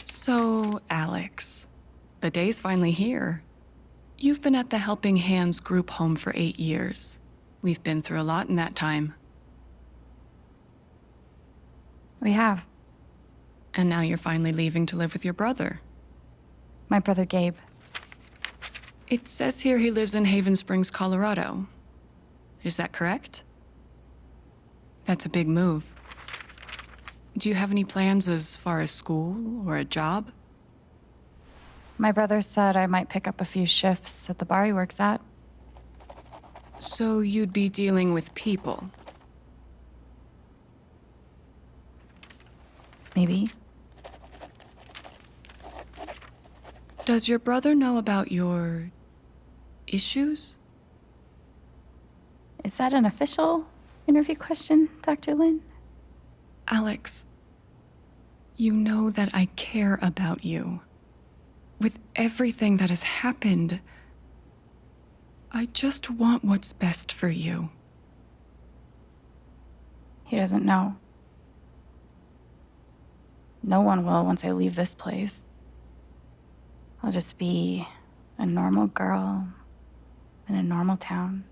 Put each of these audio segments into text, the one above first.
So, Alex, the day's finally here. You've been at the Helping Hands group home for 8 years. We've been through a lot in that time. We have. And now you're finally leaving to live with your brother. My brother Gabe. It says here he lives in Haven Springs, Colorado. Is that correct? That's a big move. Do you have any plans as far as school or a job? My brother said I might pick up a few shifts at the bar he works at. So you'd be dealing with people? Maybe. Does your brother know about your issues? Is that an official interview question, Dr. Lin? Alex, you know that I care about you. With everything that has happened, I just want what's best for you. He doesn't know. No one will once I leave this place. I'll just be a normal girl in a normal town.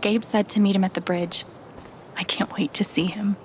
Gabe said to meet him at the bridge. I can't wait to see him.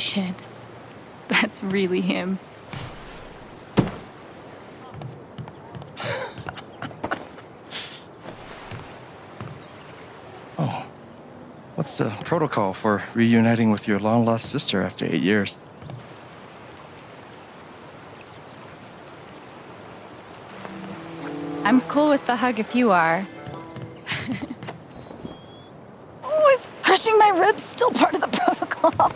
shit. That's really him. Oh, what's the protocol for reuniting with your long-lost sister after 8 years? I'm cool with the hug if you are. Oh, is crushing my ribs still part of the protocol?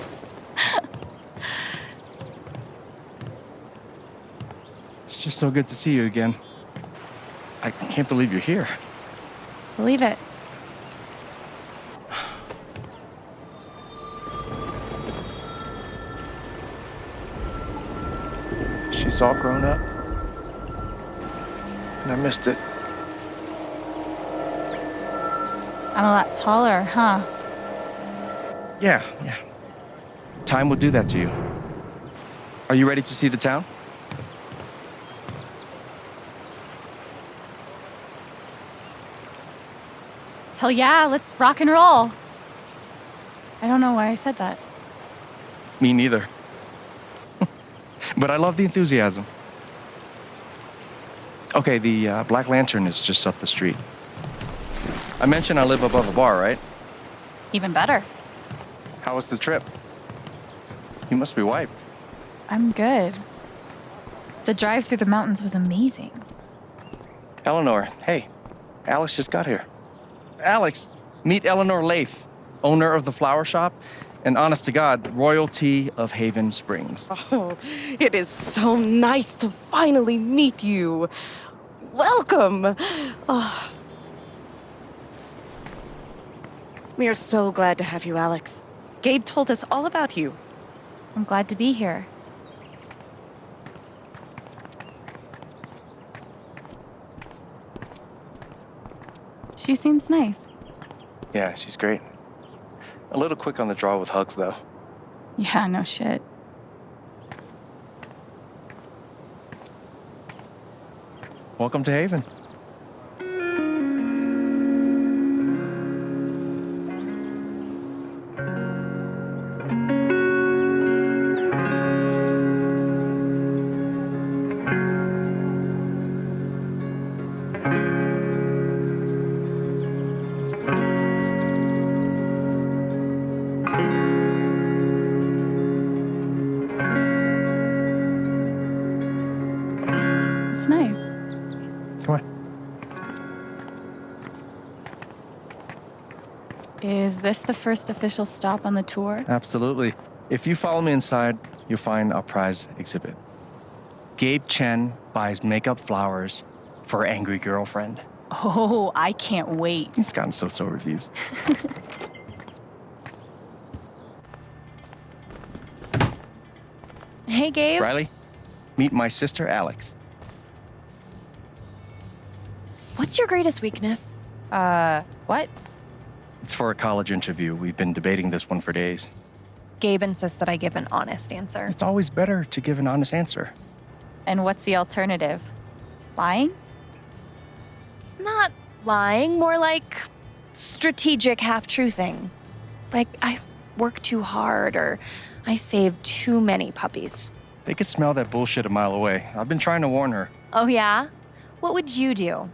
It's just so good to see you again. I can't believe you're here. Believe it. She's all grown up. And I missed it. I'm a lot taller, huh? Yeah. Time will do that to you. Are you ready to see the town? Hell yeah, let's rock and roll. I don't know why I said that. Me neither. But I love the enthusiasm. Okay, the Black Lantern is just up the street. I mentioned I live above a bar, right? Even better. How was the trip? You must be wiped. I'm good. The drive through the mountains was amazing. Eleanor, hey, Alex just got here. Alex, meet Eleanor Lath, owner of the flower shop, and honest to God, royalty of Haven Springs. Oh, it is so nice to finally meet you. Welcome. Oh. We are so glad to have you, Alex. Gabe told us all about you. I'm glad to be here. She seems nice. Yeah, she's great. A little quick on the draw with hugs, though. Yeah, no shit. Welcome to Haven. It's nice. Come on. Is this the first official stop on the tour? Absolutely. If you follow me inside, you'll find our prize exhibit. Gabe Chen buys makeup flowers for her angry girlfriend. Oh, I can't wait. It's gotten so-so reviews. Hey, Gabe. Riley, meet my sister, Alex. What's your greatest weakness? What? It's for a college interview. We've been debating this one for days. Gabe insists that I give an honest answer. It's always better to give an honest answer. And what's the alternative? Lying? Not lying, more like strategic half-truthing. Like, I work too hard or I save too many puppies. They could smell that bullshit a mile away. I've been trying to warn her. Oh, yeah? What would you do?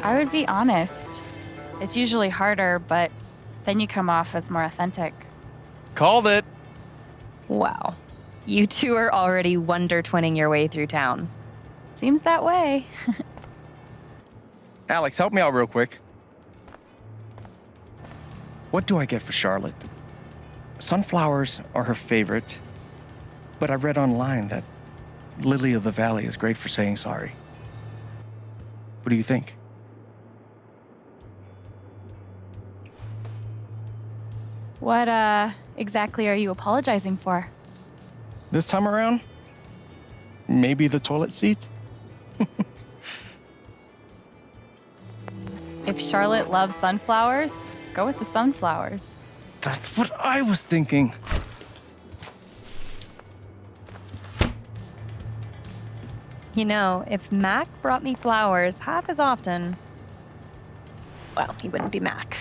I would be honest. It's usually harder, but then you come off as more authentic. Called it. Wow. You two are already wonder-twinning your way through town. Seems that way. Alex, help me out real quick. What do I get for Charlotte? Sunflowers are her favorite, but I read online that Lily of the Valley is great for saying sorry. What do you think? What, exactly are you apologizing for? This time around, maybe the toilet seat? If Charlotte loves sunflowers, go with the sunflowers. That's what I was thinking. You know, if Mac brought me flowers half as often, well, he wouldn't be Mac.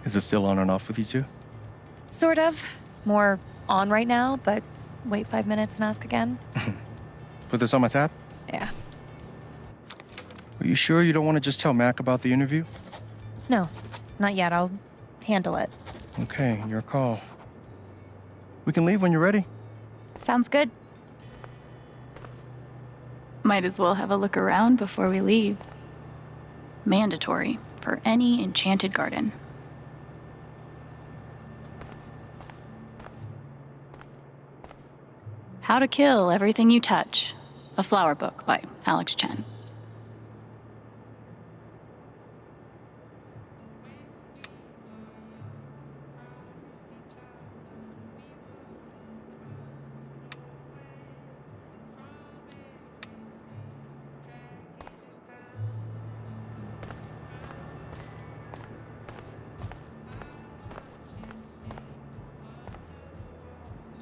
Is it still on and off with you two? Sort of. More on right now, but wait 5 minutes and ask again. Put this on my tab? Yeah. Are you sure you don't want to just tell Mac about the interview? No, not yet. I'll handle it. Okay, your call. We can leave when you're ready. Sounds good. Might as well have a look around before we leave. Mandatory for any enchanted garden. How to Kill Everything You Touch, a flower book by Alex Chen.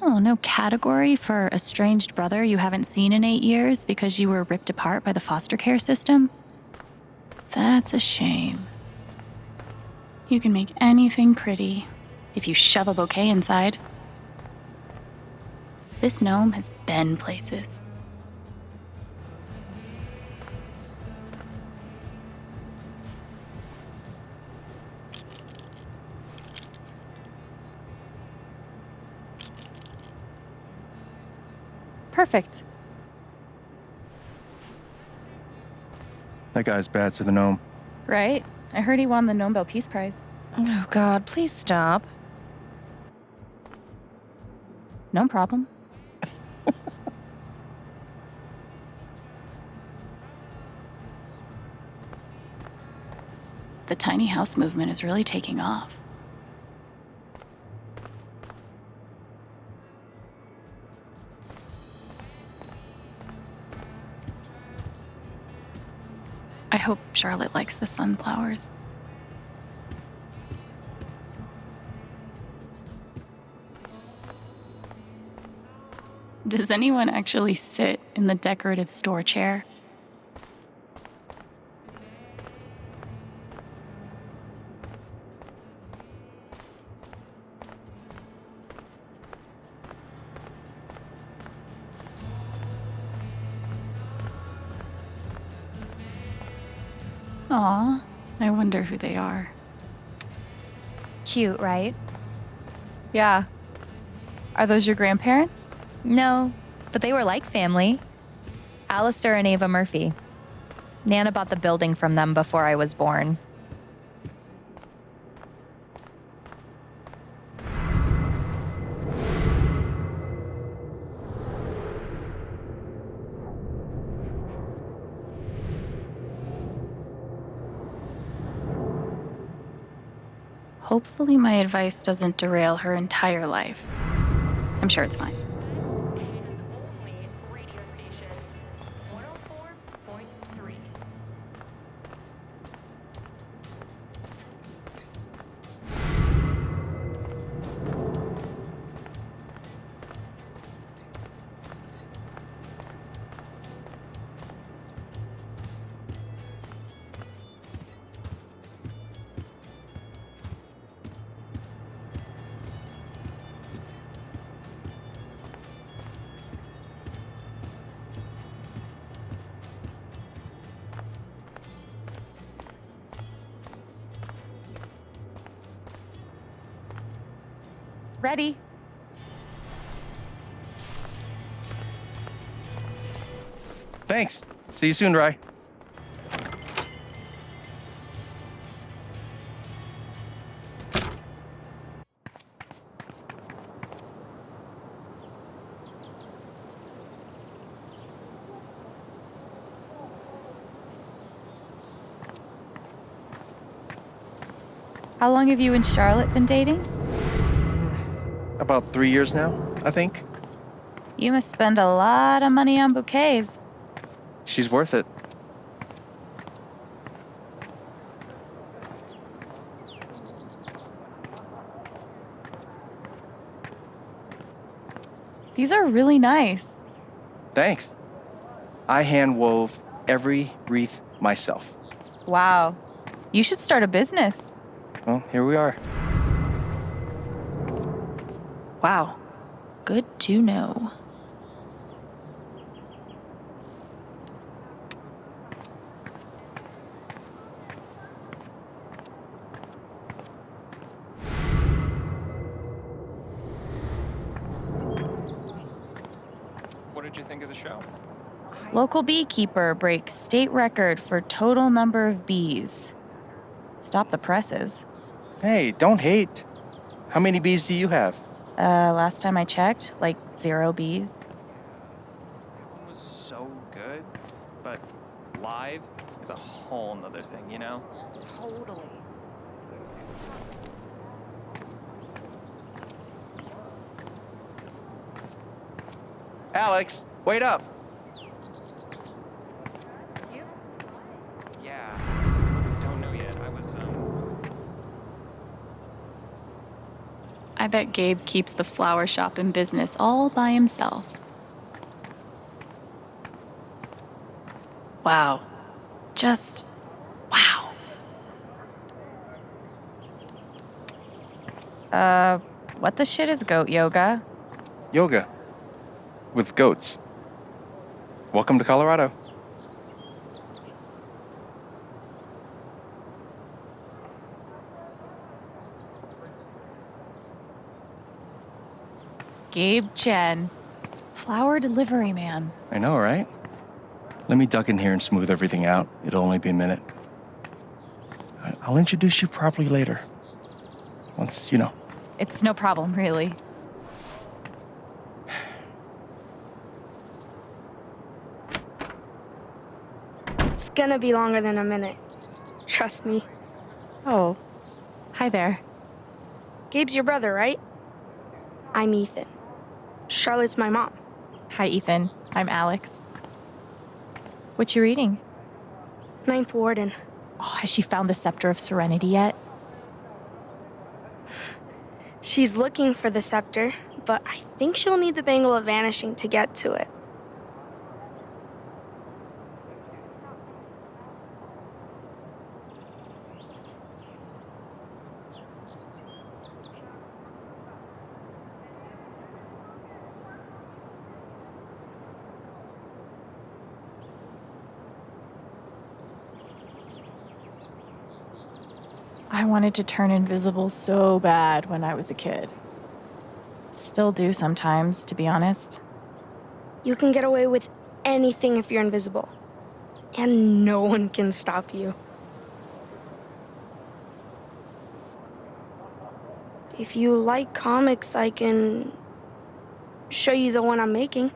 Oh, no category for estranged brother you haven't seen in 8 years because you were ripped apart by the foster care system? That's a shame. You can make anything pretty if you shove a bouquet inside. This gnome has been places. Perfect. That guy's bad to the gnome. Right? I heard he won the Nobel Peace Prize. Oh, God, please stop. No problem. The tiny house movement is really taking off. I hope Charlotte likes the sunflowers. Does anyone actually sit in the decorative store chair? Aw, I wonder who they are. Cute, right? Yeah. Are those your grandparents? No, but they were like family. Alistair and Ava Murphy. Nana bought the building from them before I was born. Hopefully my advice doesn't derail her entire life. I'm sure it's fine. And only radio station 104.3. Ready? Thanks. See you soon, Rye. How long have you and Charlotte been dating? About 3 years now, I think. You must spend a lot of money on bouquets. She's worth it. These are really nice. Thanks. I hand wove every wreath myself. Wow. You should start a business. Well, here we are. Wow. Good to know. What did you think of the show? Local beekeeper breaks state record for total number of bees. Stop the presses. Hey, don't hate. How many bees do you have? Last time I checked, like 0 bees. That one was so good, but live is a whole nother thing, you know? Totally. Alex, wait up. Yeah. Don't know yet. I was, I bet Gabe keeps the flower shop in business all by himself. Wow. Just wow. What the shit is goat yoga? Yoga. With goats. Welcome to Colorado. Gabe Chen, flower delivery man. I know, right? Let me duck in here and smooth everything out. It'll only be a minute. I'll introduce you properly later. Once, It's no problem, really. It's gonna be longer than a minute. Trust me. Oh, hi there. Gabe's your brother, right? I'm Ethan. Charlotte's my mom. Hi, Ethan. I'm Alex. What you reading? Ninth Warden. Oh, has she found the Scepter of Serenity yet? She's looking for the scepter, but I think she'll need the Bangle of Vanishing to get to it. I wanted to turn invisible so bad when I was a kid. Still do sometimes, to be honest. You can get away with anything if you're invisible. And no one can stop you. If you like comics, I can show you the one I'm making.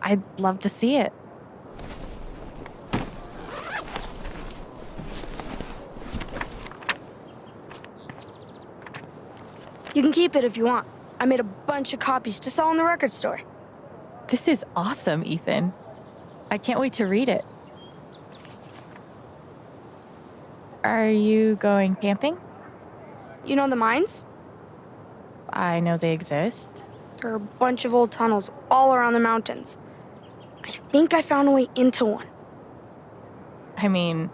I'd love to see it. You can keep it if you want. I made a bunch of copies to sell in the record store. This is awesome, Ethan. I can't wait to read it. Are you going camping? You know the mines? I know they exist. There are a bunch of old tunnels all around the mountains. I think I found a way into one. I mean,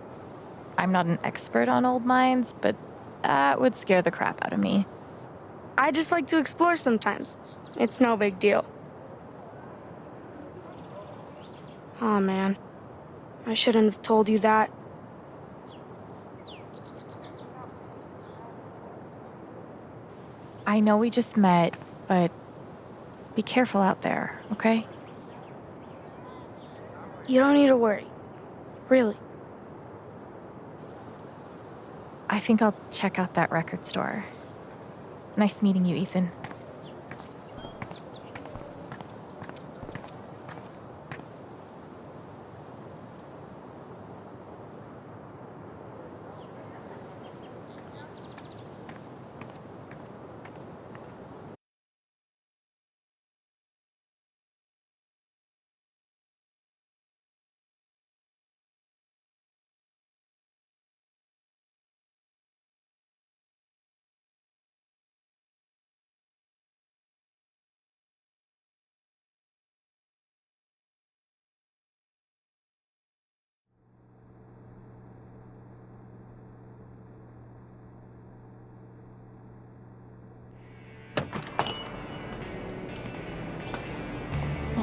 I'm not an expert on old mines, but that would scare the crap out of me. I just like to explore sometimes. It's no big deal. Oh man, I shouldn't have told you that. I know we just met, but be careful out there, okay? You don't need to worry. Really. I think I'll check out that record store. Nice meeting you, Ethan.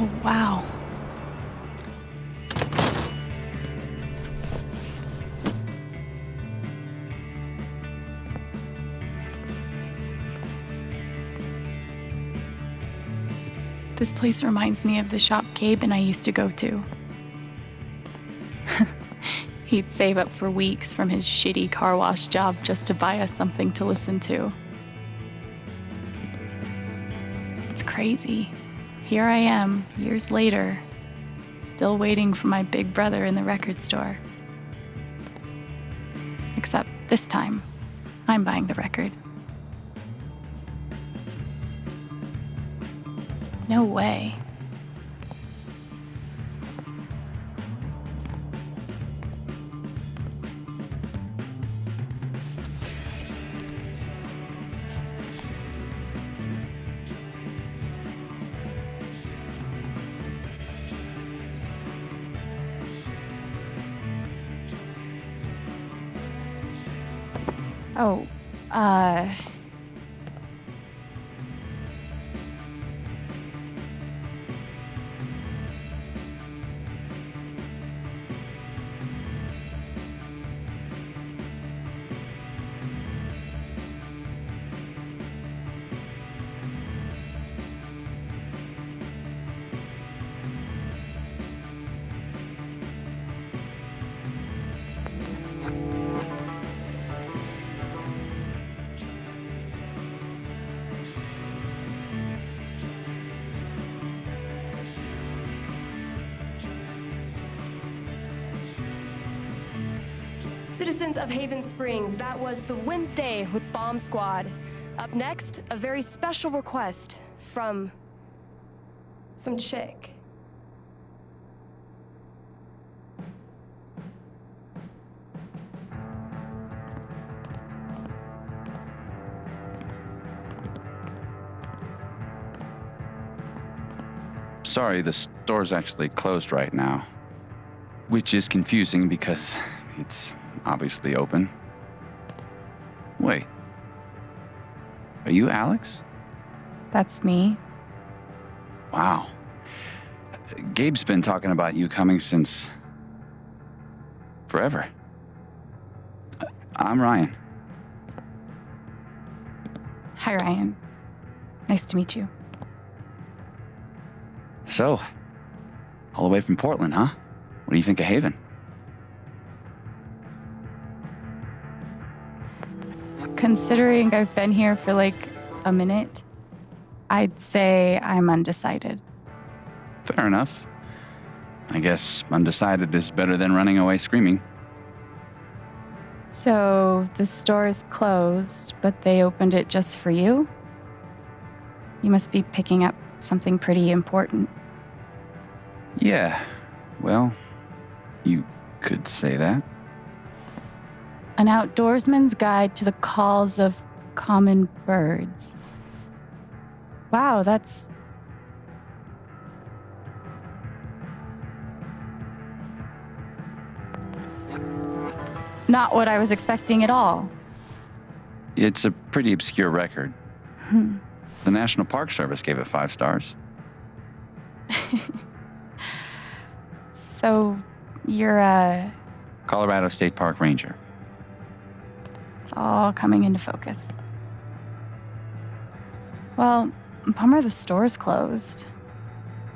Oh, wow. This place reminds me of the shop Gabe and I used to go to. He'd save up for weeks from his shitty car wash job just to buy us something to listen to. It's crazy. Here I am, years later, still waiting for my big brother in the record store. Except this time, I'm buying the record. No way. Oh, Citizens of Haven Springs, that was the Wednesday with Bomb Squad. Up next, a very special request from some chick. Sorry, the store's actually closed right now. Which is confusing because it's obviously open. Wait. Are you Alex? that's me. Wow. Gabe's been talking about you coming since forever. I'm Ryan. Hi, Ryan. Nice to meet you. So, all the way from Portland, huh? What do you think of Haven? Considering I've been here for like a minute, I'd say I'm undecided. Fair enough. I guess undecided is better than running away screaming. So the store is closed, but they opened it just for you? You must be picking up something pretty important. Yeah, well, you could say that. An outdoorsman's guide to the calls of common birds. Wow, that's... not what I was expecting at all. It's a pretty obscure record. The National Park Service gave it 5 stars. So, you're Colorado State Park Ranger. It's all coming into focus. Well, bummer the store's closed.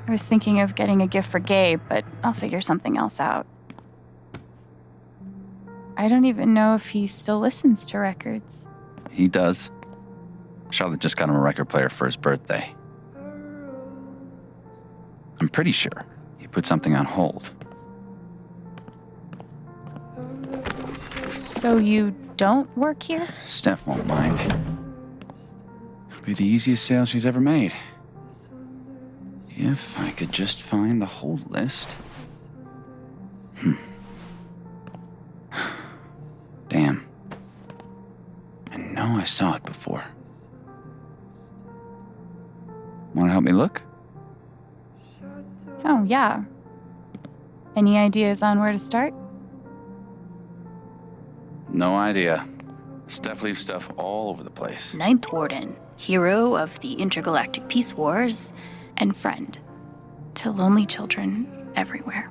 I was thinking of getting a gift for Gabe, but I'll figure something else out. I don't even know if he still listens to records. He does. Charlotte just got him a record player for his birthday. I'm pretty sure he put something on hold. So you don't work here? Steph won't mind. It'll be the easiest sale she's ever made. If I could just find the whole list. Damn. I know I saw it before. Want to help me look? Oh, yeah. Any ideas on where to start? No idea. Steph leaves stuff all over the place. Ninth Warden, hero of the Intergalactic Peace Wars, and friend. to lonely children everywhere.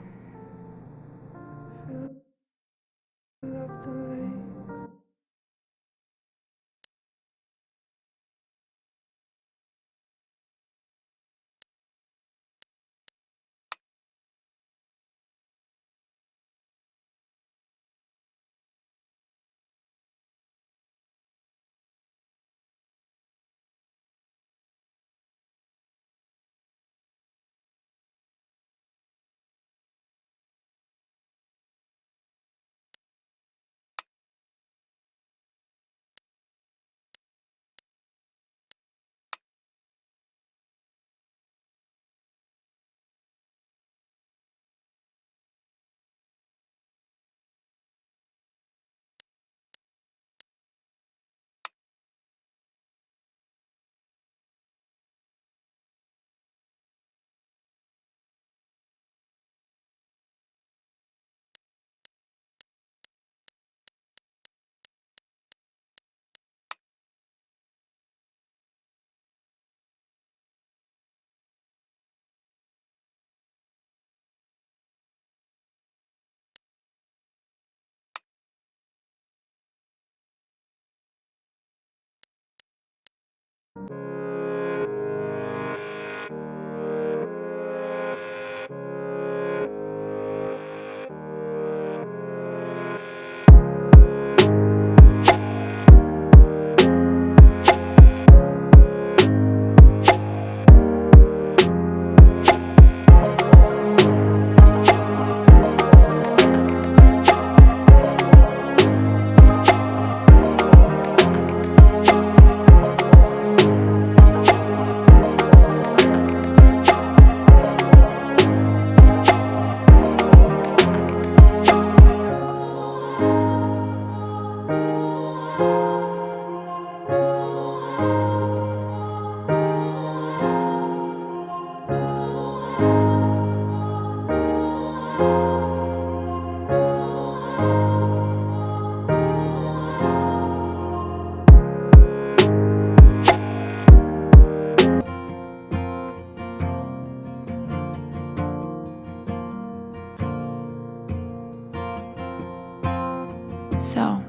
So,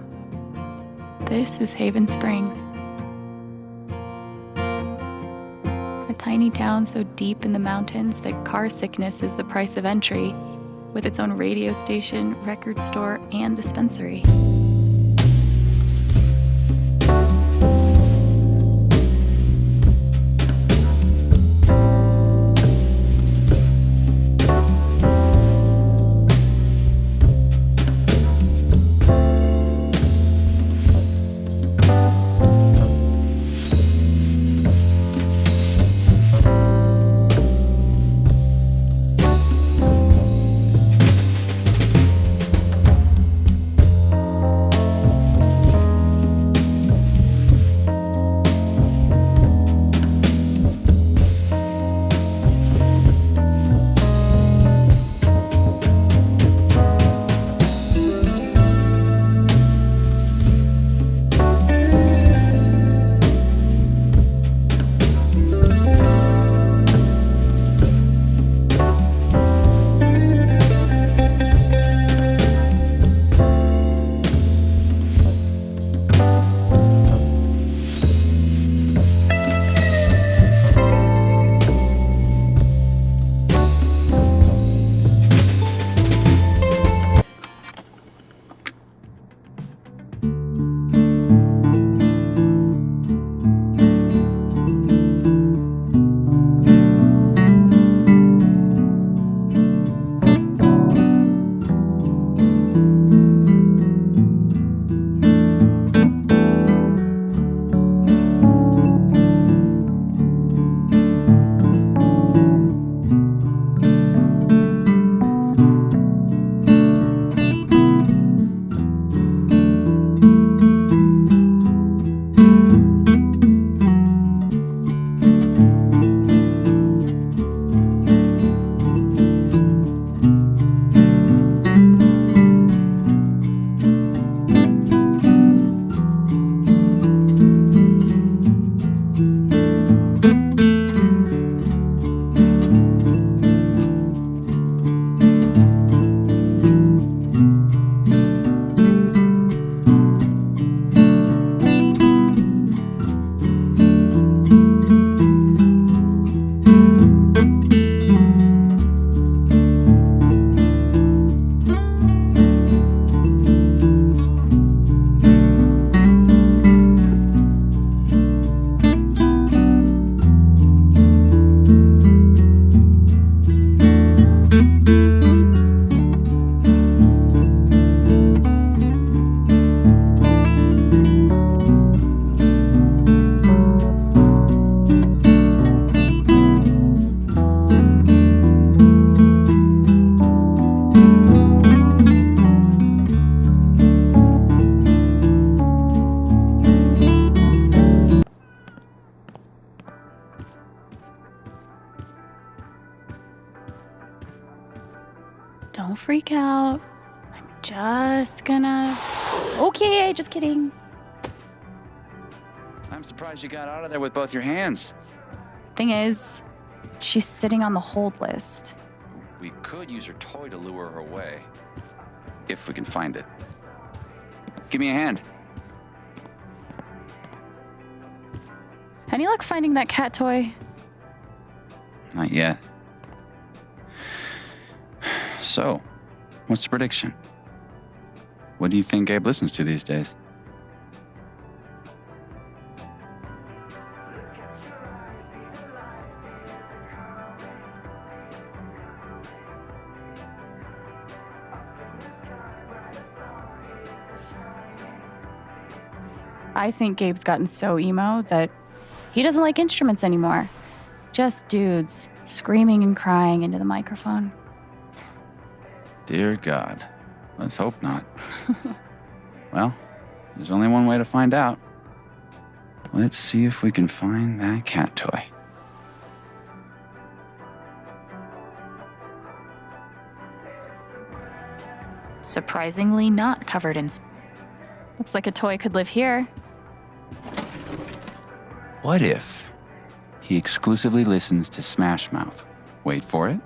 this is Haven Springs. A tiny town so deep in the mountains that car sickness is the price of entry, with its own radio station, record store, and dispensary. don't freak out. I'm just gonna... Okay, just kidding. I'm surprised you got out of there with both your hands. Thing is, she's sitting on the hold list. We could use her toy to lure her away. If we can find it. Give me a hand. Any luck finding that cat toy? Not yet. So, what's the prediction? What do you think Gabe listens to these days? I think Gabe's gotten so emo that he doesn't like instruments anymore. Just dudes screaming and crying into the microphone. Dear God. Let's hope not. Well, there's only one way to find out. Let's see if we can find that cat toy. Surprisingly not covered in... Looks like a toy could live here. What if he exclusively listens to Smash Mouth? Wait for it.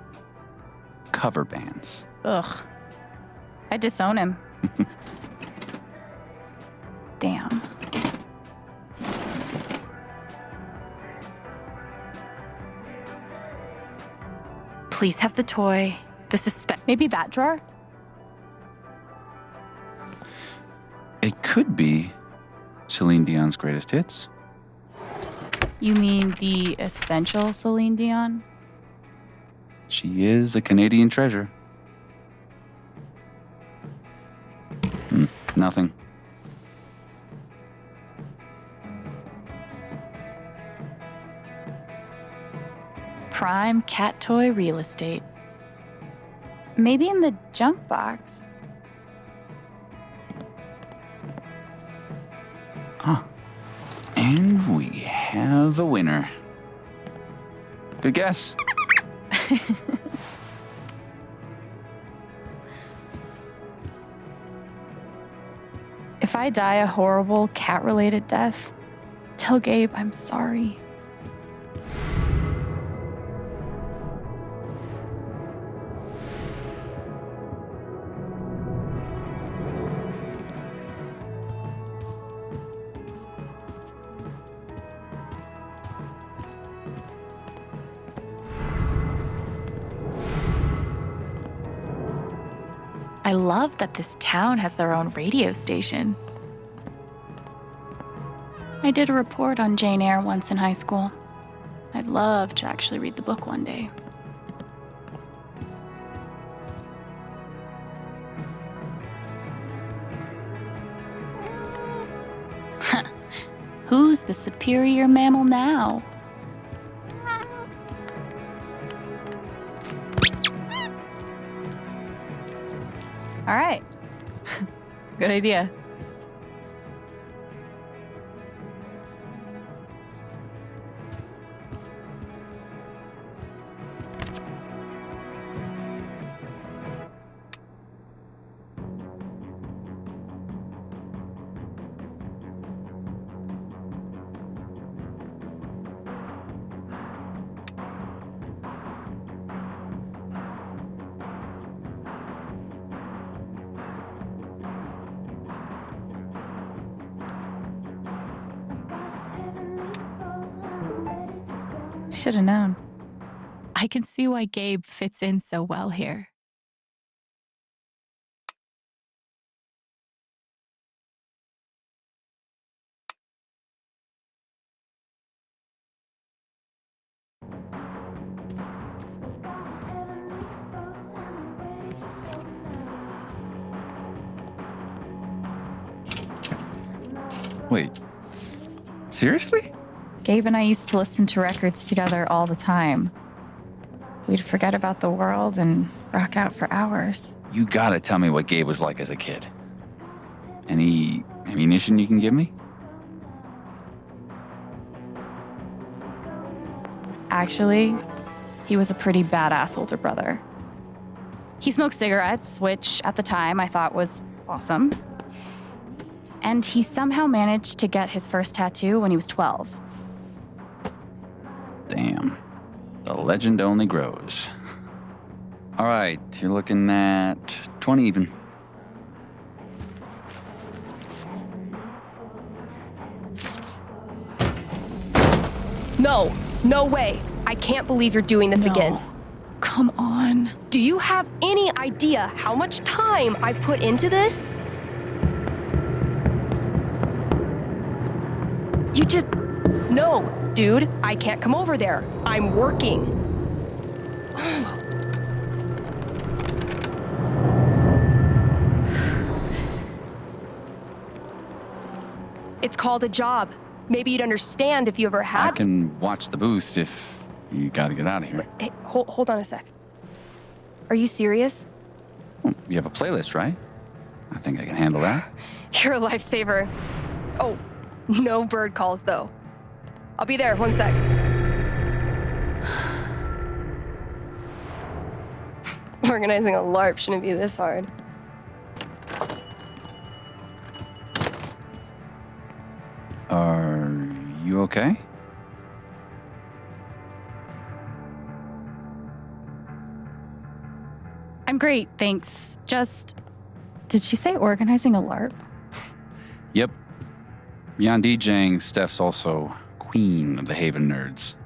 Cover bands. Ugh. I'd disown him. Damn. Please have the toy. Maybe that drawer? It could be Celine Dion's greatest hits. You mean the essential Celine Dion? She is a Canadian treasure. Nothing. Prime cat toy real estate. Maybe in the junk box. Ah. And we have a winner. Good guess. If I die a horrible cat-related death, tell Gabe I'm sorry. I love that this town has their own radio station. I did a report on Jane Eyre once in high school. I'd love to actually read the book one day. Who's the superior mammal now? All right. Good idea. Should have known. I can see why Gabe fits in so well here. Wait. Seriously? Gabe and I used to listen to records together all the time. We'd forget about the world and rock out for hours. You gotta tell me what Gabe was like as a kid. Any ammunition you can give me? Actually, he was a pretty badass older brother. He smoked cigarettes, which at the time I thought was awesome. And he somehow managed to get his first tattoo when he was 12. Damn. The legend only grows. All right, you're looking at 20 even. No, no way. I can't believe you're doing this again. Come on. Do you have any idea how much time I've put into this? You just... No, dude, I can't come over there. I'm working. It's called a job. Maybe you'd understand if you ever I had... can watch the booth if you gotta get out of here. Hey, hold on a sec. Are you serious? Well, you have a playlist, right? I think I can handle that. You're a lifesaver. Oh, no bird calls, though. I'll be there, 1 sec. Organizing a LARP shouldn't be this hard. Are you okay? I'm great, thanks. Just, did she say organizing a LARP? Yep. Beyond DJing, Steph's also queen of the Haven nerds.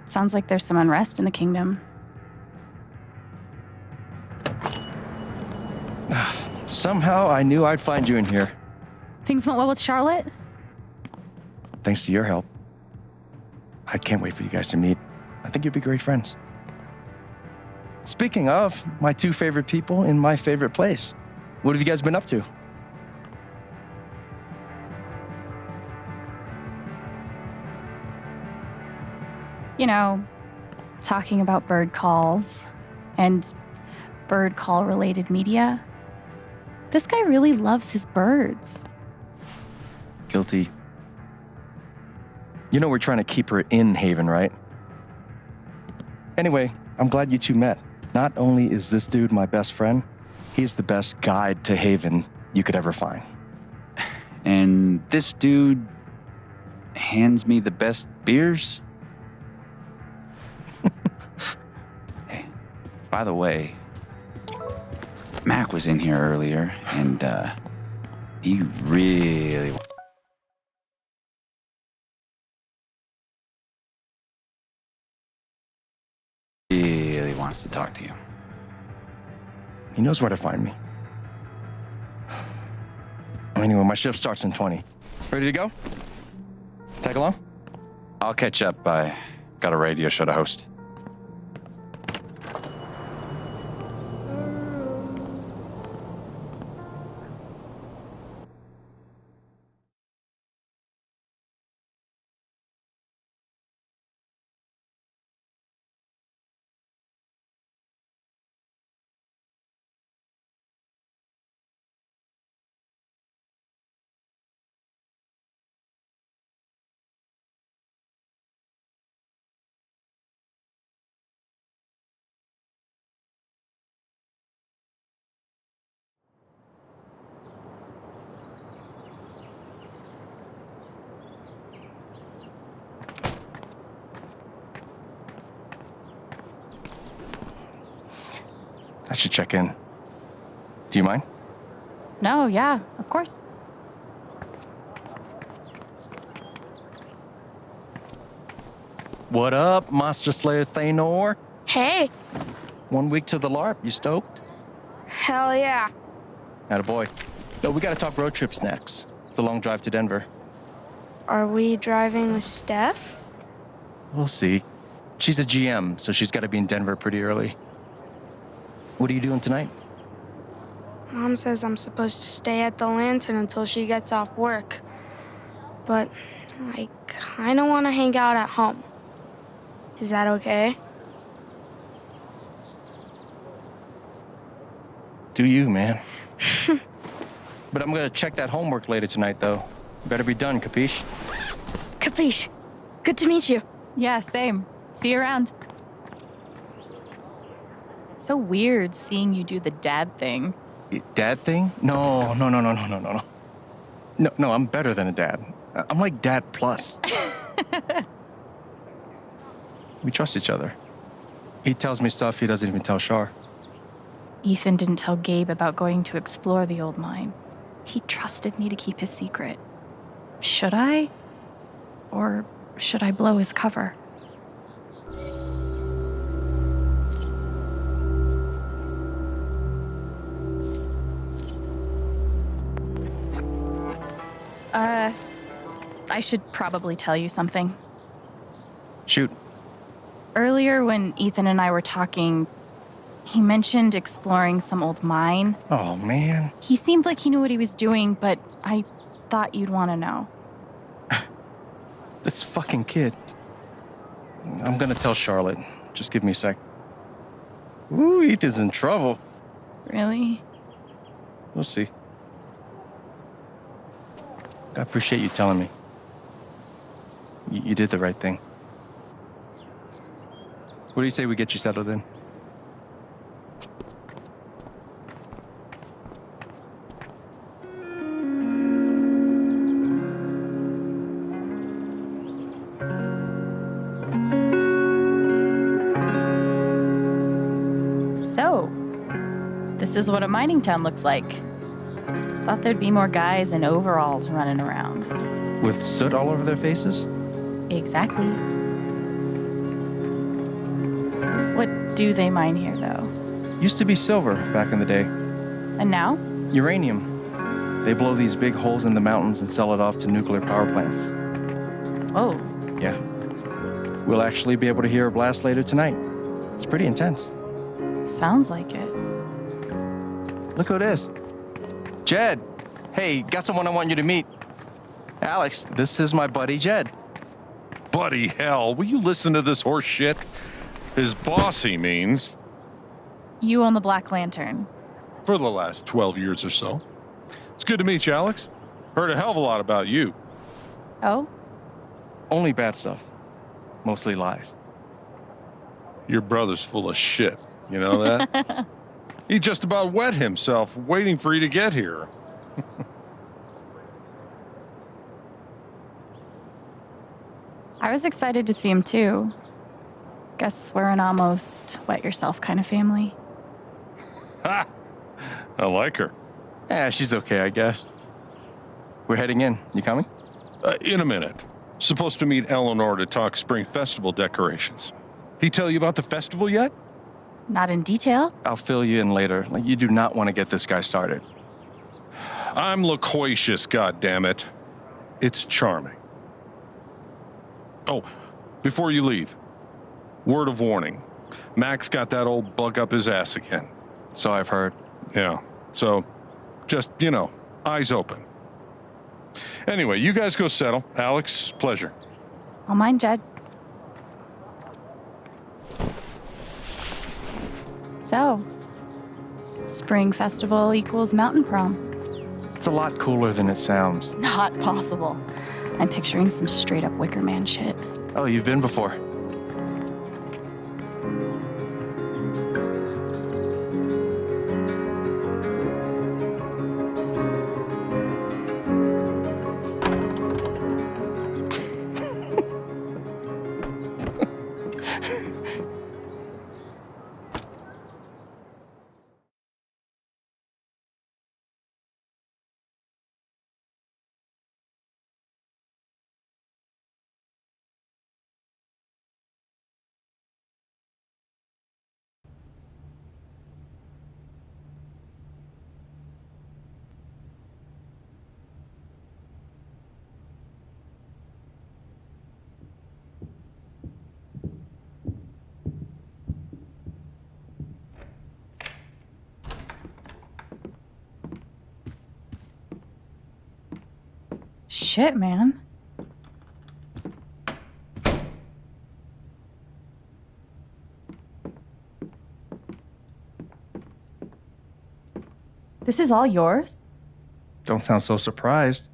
Sounds like there's some unrest in the kingdom. Somehow I knew I'd find you in here. Things went well with Charlotte? Thanks to your help. I can't wait for you guys to meet. I think you'll be great friends. Speaking of, my two favorite people in my favorite place. What have you guys been up to? You know, talking about bird calls and bird call related media. This guy really loves his birds. Guilty. You know we're trying to keep her in Haven, right? Anyway, I'm glad you two met. Not only is this dude my best friend, he's the best guide to Haven you could ever find. And this dude hands me the best beers? Hey, by the way, Mac was in here earlier, and he really wants to talk to you. He knows where to find me. Anyway, my shift starts in 20. Ready to go? Tag along? I'll catch up. I got a radio show to host. I should check in. Do you mind? No, yeah, of course. What up, Monster Slayer Thanor? Hey, 1 week to the LARP. You stoked? hell yeah. Attaboy. No, we gotta talk road trips next. It's a long drive to Denver. Are we driving with Steph? We'll see. She's a GM, so she's gotta be in Denver pretty early. What are you doing tonight? Mom says I'm supposed to stay at the Lantern until she gets off work. But I kinda wanna hang out at home. Is that okay? Do you, man? But I'm gonna check that homework later tonight, though. Better be done, capiche? Capiche. Good to meet you. Yeah, same. See you around. So weird seeing you do the dad thing. Dad thing? No. No, I'm better than a dad. I'm like dad plus. We trust each other. He tells me stuff he doesn't even tell Shar. Ethan didn't tell Gabe about going to explore the old mine. He trusted me to keep his secret. Should I? Or should I blow his cover? I should probably tell you something. Shoot. Earlier, when Ethan and I were talking, he mentioned exploring some old mine. Oh, man. He seemed like he knew what he was doing, but I thought you'd want to know. This fucking kid. I'm gonna tell Charlotte. Just give me a sec. Ooh, Ethan's in trouble. Really? We'll see. I appreciate you telling me. You did the right thing. What do you say we get you settled in? So, this is what a mining town looks like. Thought there'd be more guys in overalls running around. With soot all over their faces? Exactly. What do they mine here, though? Used to be silver back in the day. And now? Uranium. They blow these big holes in the mountains and sell it off to nuclear power plants. Whoa. Yeah. We'll actually be able to hear a blast later tonight. It's pretty intense. Sounds like it. Look who it is. Jed. Hey, got someone I want you to meet. Alex, this is my buddy Jed. Buddy hell, will you listen to this horse shit? His boss, he means. You own the Black Lantern. For the last 12 years or so. It's good to meet you, Alex. Heard a hell of a lot about you. Oh? Only bad stuff. Mostly lies. Your brother's full of shit. You know that? He just about wet himself waiting for you to get here. I was excited to see him too. Guess we're an almost wet yourself kind of family. Ha! I like her. Yeah, she's okay, I guess. We're heading in. You coming? In a minute. Supposed to meet Eleanor to talk spring festival decorations. He tell you about the festival yet? Not in detail. I'll fill you in later. You do not want to get this guy started. I'm loquacious, goddammit. It's charming. Oh, before you leave, word of warning. Max got that old bug up his ass again. So I've heard. Yeah, so just, eyes open. Anyway, you guys go settle. Alex, pleasure. I'll mind Jed. So, spring festival equals mountain prom. It's a lot cooler than it sounds. Not possible. I'm picturing some straight up Wicker Man shit. Oh, you've been before. Shit, man. This is all yours? Don't sound so surprised.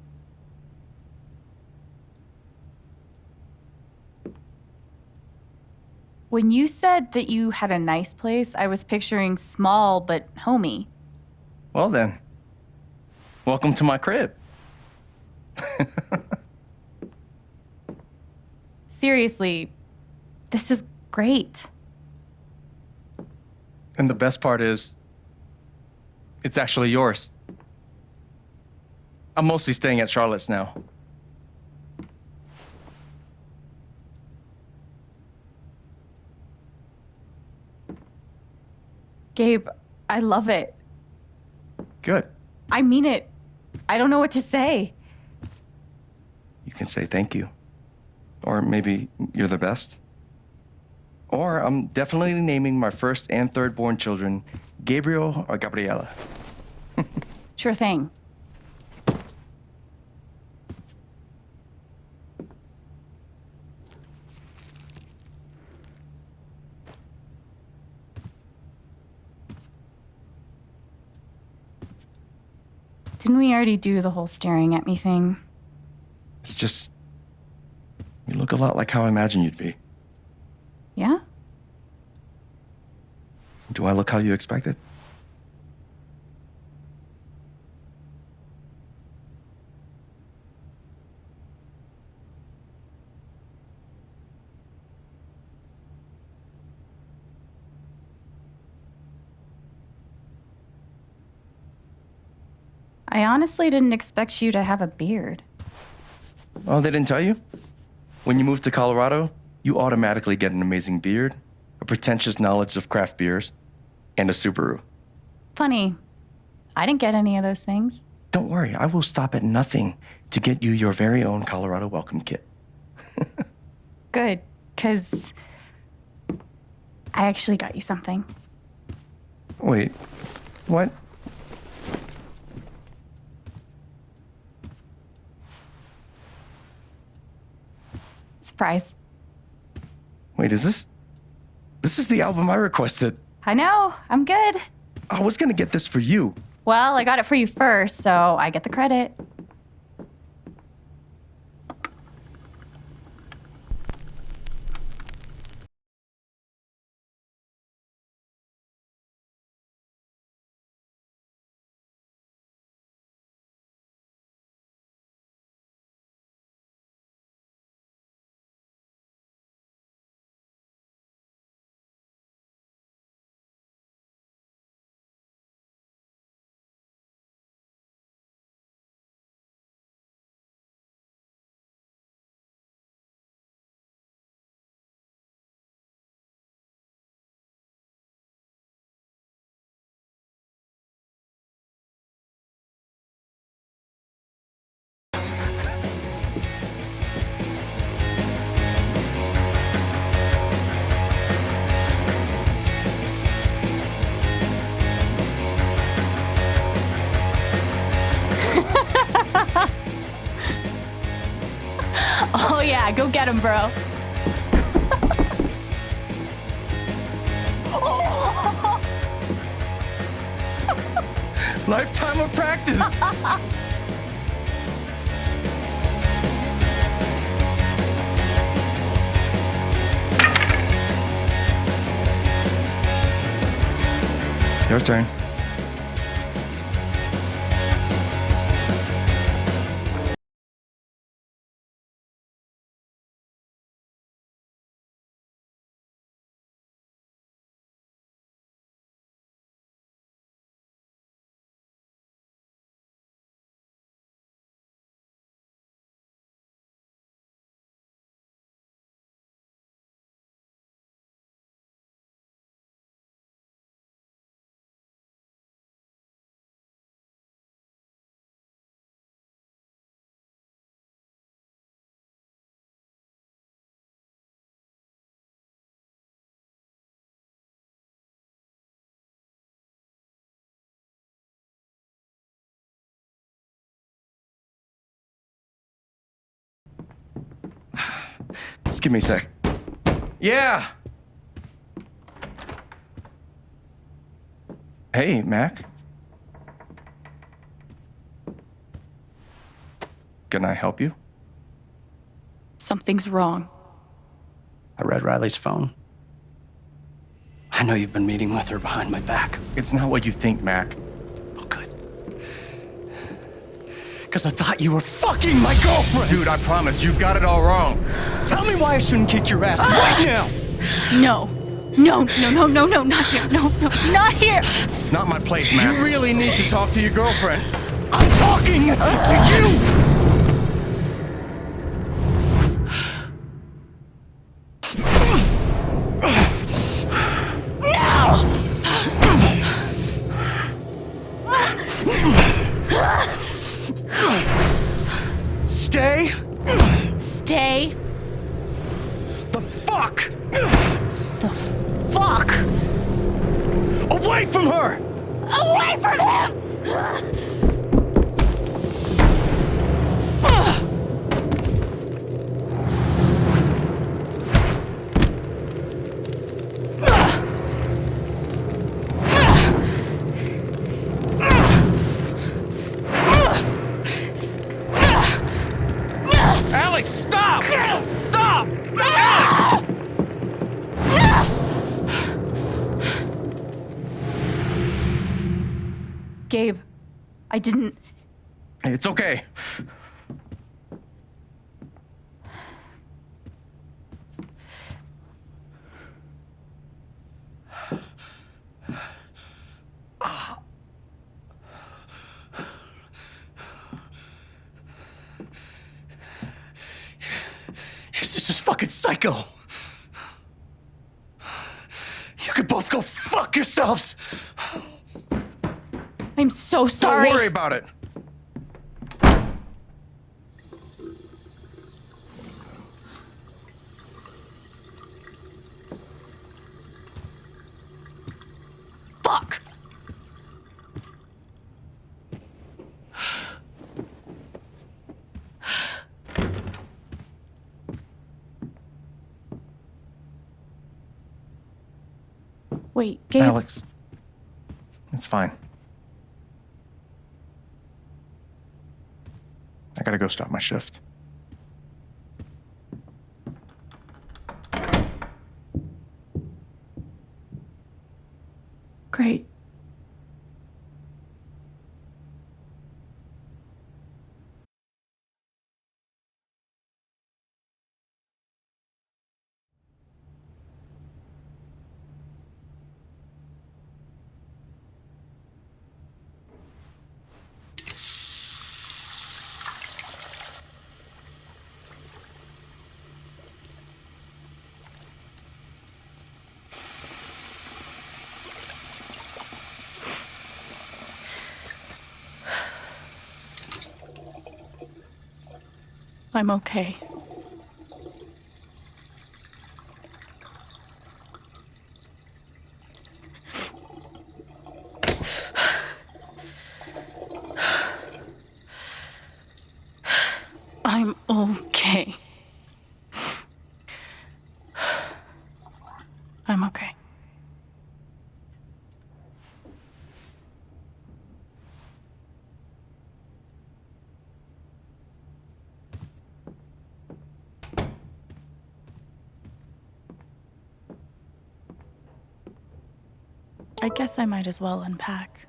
When you said that you had a nice place, I was picturing small but homey. Well then, welcome to my crib. Seriously, this is great. And the best part is, it's actually yours. I'm mostly staying at Charlotte's now. Gabe, I love it. Good. I mean it. I don't know what to say. You can say thank you. Or maybe you're the best. Or I'm definitely naming my first and third born children Gabriel or Gabriela. Sure thing. Didn't we already do the whole staring at me thing? It's just, you look a lot like how I imagined you'd be. Yeah? Do I look how you expected? I honestly didn't expect you to have a beard. Oh, they didn't tell you? When you move to Colorado, you automatically get an amazing beard, a pretentious knowledge of craft beers, and a Subaru. Funny. I didn't get any of those things. Don't worry, I will stop at nothing to get you your very own Colorado welcome kit. Good, because I actually got you something. Wait, what? Surprise. Wait, is this? This is the album I requested. I know, I'm good. I was gonna get this for you. Well, I got it for you first, so I get the credit. Oh yeah, go get him, bro. Lifetime of practice. Your turn. Just give me a sec. Yeah. Hey, Mac. Can I help you? Something's wrong. I read Riley's phone. know you've been meeting with her behind my back. It's not what you think, Mac. Oh, good. Because I thought you were fucking my girlfriend! Dude, I promise, you've got it all wrong. Tell me why I shouldn't kick your ass right now! No. No, not here. No, not here. Not my place, Mac. You really need to talk to your girlfriend. I'm talking to you! Stay Stay the fuck the fuck away from her! away from him! Alex, stop! Stop! Alex! Gabe, I didn't. It's okay. This is fucking psycho. You could both go fuck yourselves. I'm so sorry. Don't worry about it. Fuck. Wait, Gabe. Alex, it's fine. I gotta go stop my shift. Great. I'm okay. I'm okay. I'm okay. I guess I might as well unpack.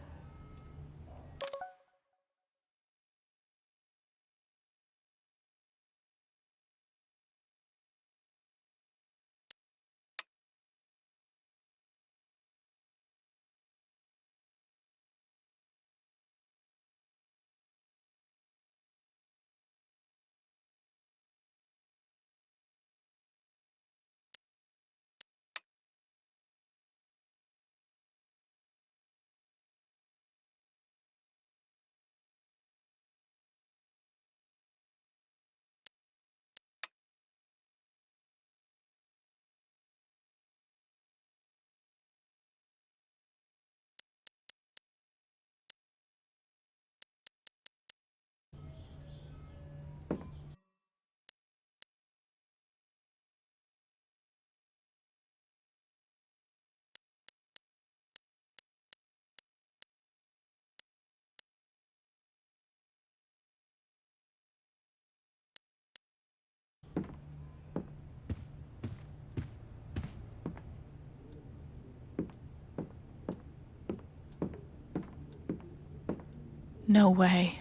No way.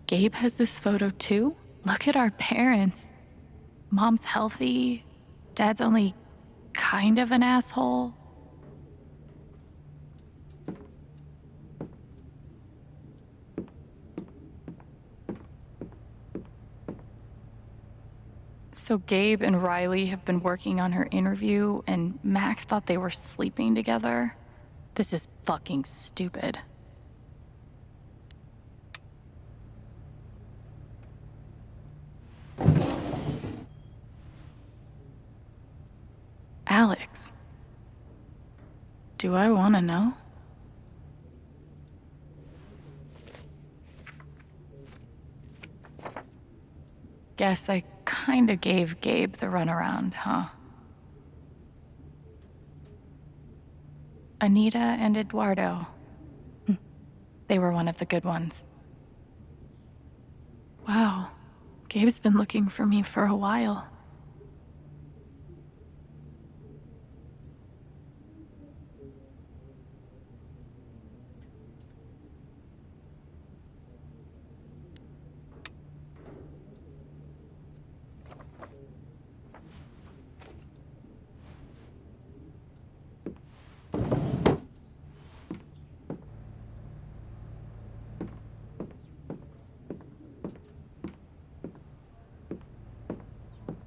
Gabe has this photo too? Look at our parents. Mom's healthy. Dad's only kind of an asshole. So Gabe and Riley have been working on her interview, and Mac thought they were sleeping together. This is fucking stupid. Alex. Do I want to know? Guess I kinda gave Gabe the runaround, huh? Anita and Eduardo. They were one of the good ones. Wow, Gabe's been looking for me for a while.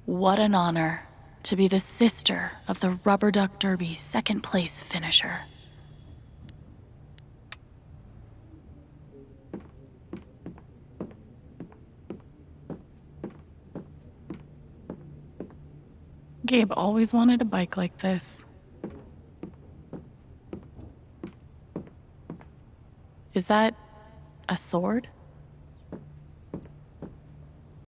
What an honor to be the sister of the Rubber Duck Derby second place finisher. Gabe always wanted a bike like this. Is that a sword?